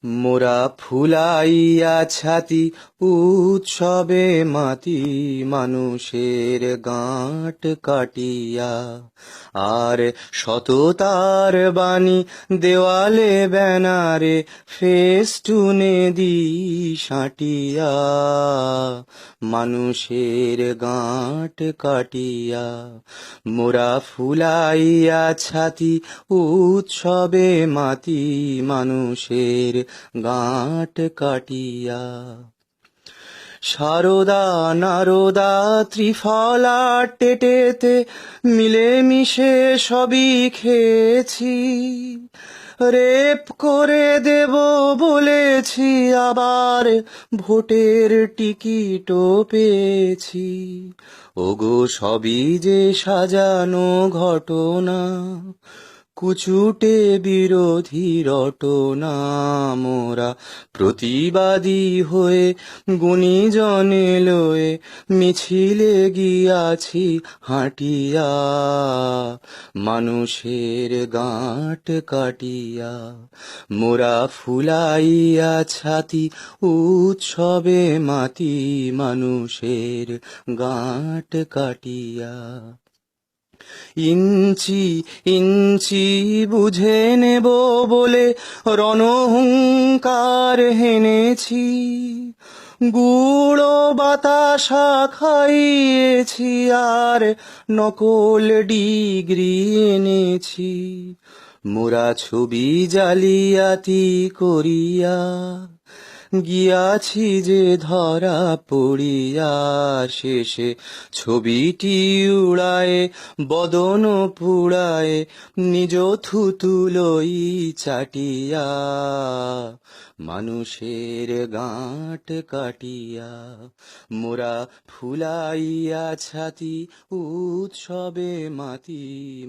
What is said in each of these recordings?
মোরা ফুলাইয়া ছাতি উৎসবে মাতি মানুষের গাঁট কাটিয়া, আর সততার বাণী দেওয়ালে ব্যানারে ফেস্টুনে দি সাঁটিয়া, মানুষের গাঁট কাটিয়া। মোরা ফুলাইয়া ছাতি উৎসবে মাতি মানুষের গাঁট কাটিয়া। সারদা নারদা ত্রিফলা টেটেতে মিলেমিশে সবই খেয়েছি, রেপ করে দেব বলেছি, আবার ভোটের টিকিটও পেয়েছি। ওগো সবই যে সাজানো ঘটনা, কুচুটে বিরোধী রটনা। মোরা প্রতিবাদী হয়ে গুণীজনে লয়ে মিছিলে গিয়াছি হাঁটিয়া, মানুষের গাঁট কাটিয়া। মোরা ফুলাইয়া ছাতি উৎসবে মাতি মানুষের গাঁট কাটিয়া। ইঞ্চি ইঞ্চি বুঝে নেব বলে রণহুঙ্কার হেনেছি, গুঁড়ো বাতাসা খাইয়েছি, আর নকল ডিগ্রি এনেছি। মোরা ছবি জালিয়াতি করিয়া গিয়াছি যে ধরা পড়িয়া, শেষে ছবিটি উড়ায়ে বদন পুড়ায়ে নিজ থুতুলই চাটিয়া, মানুষের গাঁট কাটিয়া। মোরা ফুলাইয়া ছাতি উৎসবে মাতি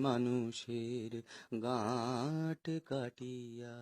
মানুষের গাঁট কাটিয়া।